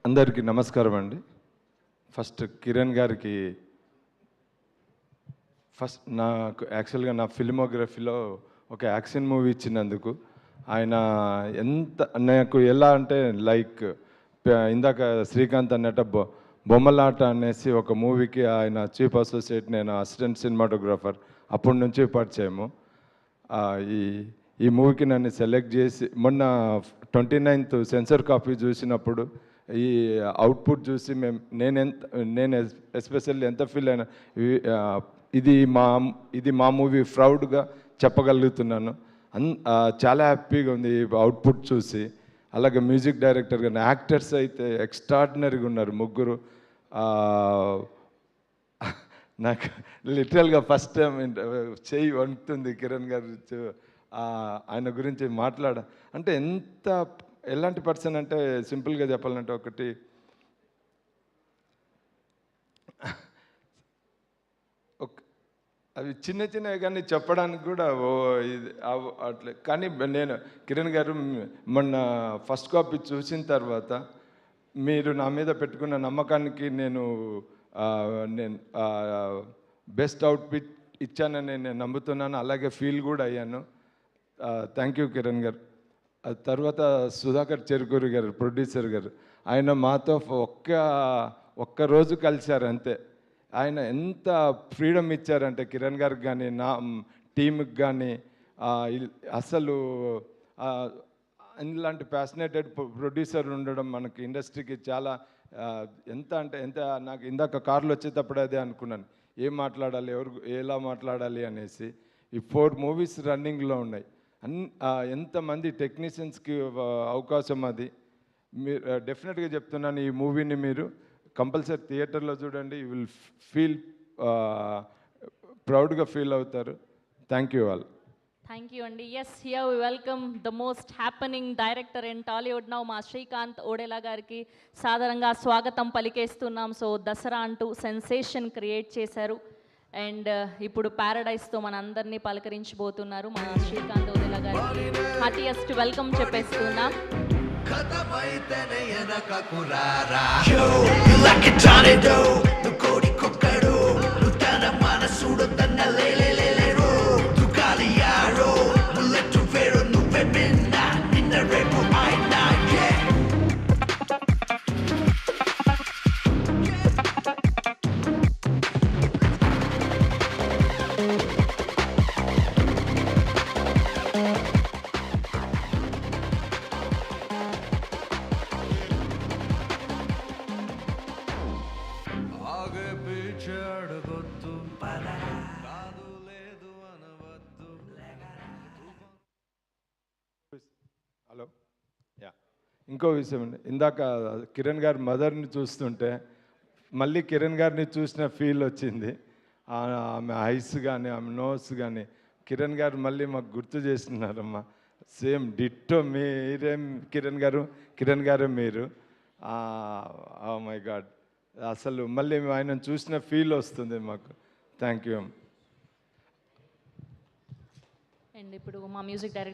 అందరికీ నమస్కారం అండి. ఫస్ట్ కిరణ్ గారికి నాకు యాక్చువల్గా నా ఫిల్మోగ్రఫీలో ఒక యాక్షన్ మూవీ ఇచ్చినందుకు ఆయన నాకు ఎలా అంటే లైక్ ఇందాక శ్రీకాంత్ అన్నట్టు బొమ్మలాట అనేసి ఒక మూవీకి ఆయన చీఫ్ అసోసియేట్, నేను అసిస్టెంట్ సినిమాటోగ్రాఫర్, అప్పటి నుంచి పరిచయము. ఈ ఈ మూవీకి నన్ను సెలెక్ట్ చేసి మొన్న 29th సెన్సర్ కాపీ చూసినప్పుడు ఈ అవుట్పుట్ చూసి నేను ఎస్పెషల్లీ ఎంత ఫీల్ అయినా, ఇది మా మూవీ ప్రౌడ్గా చెప్పగలుగుతున్నాను. చాలా హ్యాపీగా ఉంది ఈ అవుట్పుట్ చూసి. అలాగే మ్యూజిక్ డైరెక్టర్ కానీ యాక్టర్స్ అయితే ఎక్స్ట్రాడినరీగా ఉన్నారు ముగ్గురు. నాకు లిటరల్గా ఫస్ట్ టైం చెయ్యి వణుకుతుంది కిరణ్ గారు ఆయన గురించి అంటే ఎలాంటి పర్సన్ అంటే సింపుల్గా చెప్పాలంటే ఒకటి అవి చిన్నవి కానీ చెప్పడానికి కూడా ఇది అట్లే. కానీ నేను కిరణ్ గారు మొన్న ఫస్ట్ కాపీ చూసిన తర్వాత మీరు నా మీద పెట్టుకున్న నమ్మకానికి నేను బెస్ట్ అవుట్పుట్ ఇచ్చానని నేను నమ్ముతున్నాను. అలాగే ఫీల్ కూడా అయ్యాను. థ్యాంక్ యూ కిరణ్ గారు. తర్వాత సుధాకర్ చెరుకూరి గారు, ప్రొడ్యూసర్ గారు, ఆయన మాతో ఒక్క రోజు కలిశారు అంతే. ఆయన ఎంత ఫ్రీడమ్ ఇచ్చారంటే కిరణ్ గారికి కానీ నా టీంకి కానీ, అసలు ఇలాంటి ప్యాషనేటెడ్ ప్రొడ్యూసర్ ఉండడం మనకి ఇండస్ట్రీకి చాలా ఎంత నాకు ఇందాక కార్లో వచ్చేటప్పుడు అదే అనుకున్నాను, ఏం మాట్లాడాలి, ఎలా మాట్లాడాలి అనేసి. ఈ 4 మూవీస్ రన్నింగ్లో ఉన్నాయి. ఎంతమంది టెక్నీషియన్స్కి అవకాశం అది. మీరు డెఫినెట్గా చెప్తున్నాను, ఈ మూవీని మీరు కంపల్సరీ థియేటర్లో చూడండి. యూ విల్ ఫీల్ ప్రౌడ్గా ఫీల్ అవుతారు. Thank you all. Thank you అండి. Yes, here we welcome the most happening director in Tollywood now, మా శ్రీకాంత్ ఓడెలా గారికి సాధారణంగా స్వాగతం పలికేస్తున్నాం. సో దసరా అంటూ సెన్సేషన్ క్రియేట్ చేశారు అండ్ ఇప్పుడు ప్యారడైజ్తో మన అందరినీ పలకరించబోతున్నారు మా శ్రీకాంత్ ఓడెలా గారికి హార్టియెస్ట్ వెల్కమ్ చెప్పేస్తున్నాం. హలో, యా, ఇంకో విషయం అండి. ఇందాక కిరణ్ గారి మదర్ని చూస్తుంటే మళ్ళీ కిరణ్ గారిని చూసిన ఫీల్ వచ్చింది. ఆమె ఐస్ కానీ ఆమె నోస్ కానీ కిరణ్ గారు మళ్ళీ మాకు గుర్తు చేస్తున్నారమ్మా. సేమ్ డిట్టో మీరేం కిరణ్ గారు మీరు. మై గాడ్, అసలు మళ్ళీ ఆయన చూసిన ఫీల్ వస్తుంది మాకు. Thank you. అండ్ ఇప్పుడు మా మ్యూజిక్ డైరెక్టర్